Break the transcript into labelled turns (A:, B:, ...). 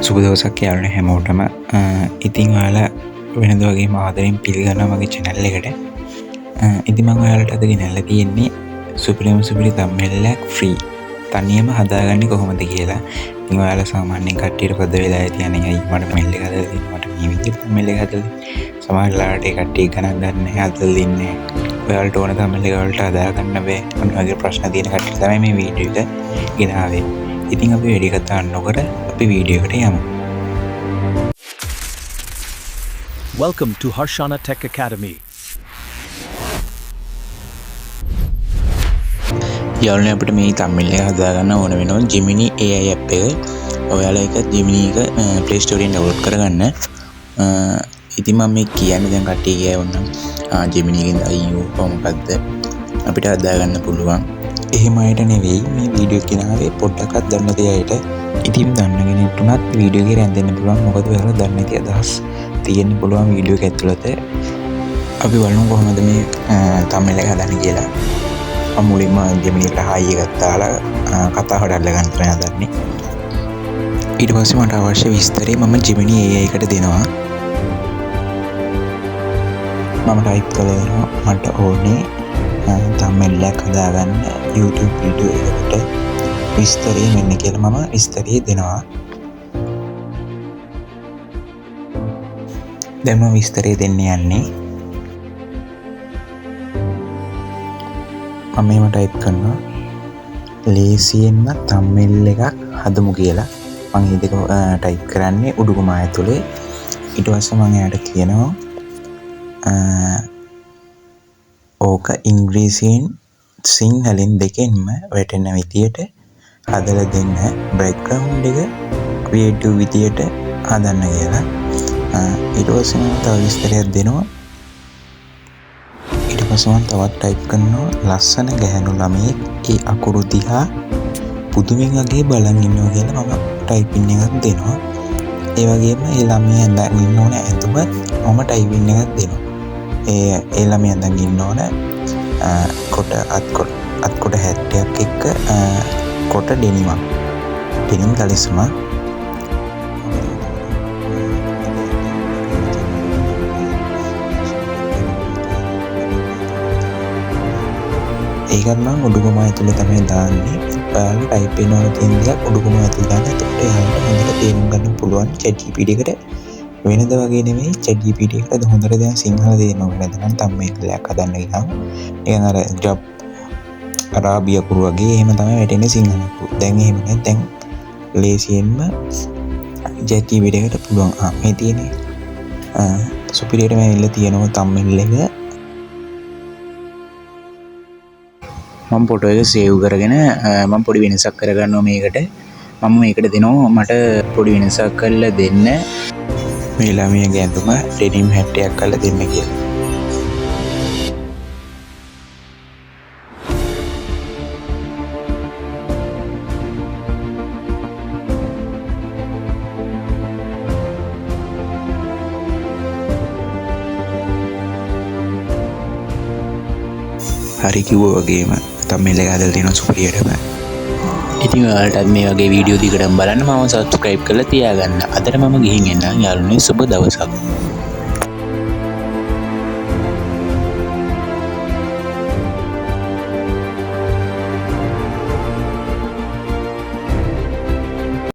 A: සුබ දවසක් යාළුවනේ හැමෝටම. ඉතින් ඔයාලා වෙනද වගේම ආදරෙන් පිළිගන්නවා මගේ channel එකට. ඉතින් මම ඔයාලට අද ගෙනල්ලා තියෙන්නේ සුපිරි thumbnail එකක් free. තනියම හදාගන්නේ කොහොමද කියලා. ඉතින් ඔයාලා සාමාන්‍යයෙන් කට්ටියට පොද වෙලා ඇති අනේ අයි මට mail එක හදලා දෙන්න මට මේ විදිහට thumbnail එක හදලා දෙන්න. සමහර වෙලාවට ඒ කට්ටිය ගණන් ගන්න නැහැ හදලා දෙන්නේ. ඔයාලට ඕන thumbnail එක වලට හදාගන්න බෑ. මොන වගේ ප්‍රශ්න තියෙන කට්ටිය තමයි මේ වීඩියෝ එක ගෙනාවේ. ඉතින් අපි වැඩි කතා නොකර අපි වීඩියෝ එකට යමු.
B: Welcome to Harshana Tech Academy.
A: යාළුවනේ අපිට මේ thumbnail එක හදාගන්න ඕන වෙනවා Gemini AI app එක. ඔයාලා ඒක Gemini එක Play Store එකෙන් download කරගන්න. ඉතින් මම මේ කියන්නේ දැන් කට්ටිය කියවන්නම් Gemini එකෙන් අයියෝ මොකක්ද අපිට හදාගන්න පුළුවන්. එහෙම අයට නෙවෙයි මේ වීඩියෝ ගෙනාවේ පොඩ්ඩක්වත් දන්නේ නැති අයට. ඉතින් දන්න කෙනෙක්ට උනත් වීඩියෝ එක රැඳෙන්න පුළුවන්. මොකද ඔයාලා දන්නේ නැති අදහස් තියෙන්න පුළුවන් වීඩියෝ එක ඇතුළත. අපි බලමු කොහොමද මේ thumbnail එක හදන්නේ කියලා. මම මුලින්ම Gemini එකට හායි එකක් දාලා කතාවට අල්ලගන්න තමයි හදන්නේ. ඊට පස්සේ මට අවශ්‍ය විස්තරේ මම Gemini AI එකට දෙනවා. මම ටයිප් කරලා මට ඕනේ thumbnail එකක් හදාගන්න YouTube වීඩියෝ එකකට විස්තරය මෙන්න කියලා මම විස්තරය දෙනවා. දැන් මම විස්තරය දෙන්න යන්නේ. මම මේව ටයිප් කරනවා ලේසියෙන්ම thumbnail එකක් හදමු කියලා. මම මේ දෙක ටයිප් කරන්නේ උඩුකම ඇතුලේ. ඊට පස්සේ මම එයාට කියනවා ඕක ඉංග්‍රීසියෙන් සිංහලෙන් දෙකෙන්ම වැටෙන විදියට හදලා දෙන්න. බෑග්ග්‍රවුන්ඩ් එක ක්‍රියේටිව් විදියට හදන්න කියලා. ඊට පස්සේ මම තව විස්තරයක් දෙනවා. ඊට පස්සේ මම තවත් ටයිප් කරනවා ලස්සන ගැහැණු ළමයෙක් ඒ අකුරු දිහා පුදුමින් වගේ බලන් ඉන්නවා කියලා මම ටයිපින් එකක් දෙනවා. ඒ වගේම ඒ ළමයා ඇඳන් ඉන්න ඕන ඇඳුම මම ටයිපින් එකක් දෙනවා. ඒ ළමයා ඇඳන් ඉන්න ඕන අත්කොට හැට්ටයක් එක්ක කොට ඩෙනිම් කලිසමක්. ඒකත් මම උඩුකම ඇතුලේ තමයි දාන්නේ. ඔයාලා ටයිප් කරනවා තියෙන දේ උඩුකම ඇතුලේ දාන්න. එතකොට එයාලට හොඳට තේරුම් ගන්න පුළුවන් ChatGPT එකට. වෙනද වගේ නෙමෙයි ChatGPT එකට හොඳට දැන් සිංහල තේරෙනවා. වෙනද නම් thumbnail එකක් හදන්න ගියාම නිකන් අර ජොබ් අරාබි අකුරු වගේ එහෙම තමයි වැටෙන්නේ සිංහල අකුරු. දැන් එහෙම නැහැ. දැන් ලේසියෙන්ම ChatGPT එකට පුළුවන්. මේ තියෙන්නේ සුපිරියට මේල්ල තියෙනවා thumbnail එක. මම ෆොටෝ එක සේව් කරගෙන මම පොඩි වෙනසක් කරගන්නවා මේකට. මම මේකට දෙනවා මට පොඩි වෙනසක් කරලා දෙන්න. මේ ළමයාගේ ඇඳුම ඩෙනිම් හැට්ටයක් කරලා දෙන්න කියලා. හරි කිව්වා වගේම thumbnail එක හදලා තියෙනවා සුපිරියටම. ඉතින් ඔයාලටත් මේ වගේ වීඩියෝ දිගටම බලන්න මම subscribe කරලා තියාගන්න. අදට මම ගිහින් එන්නම් යාළුවනේ. සුබ දවසක්.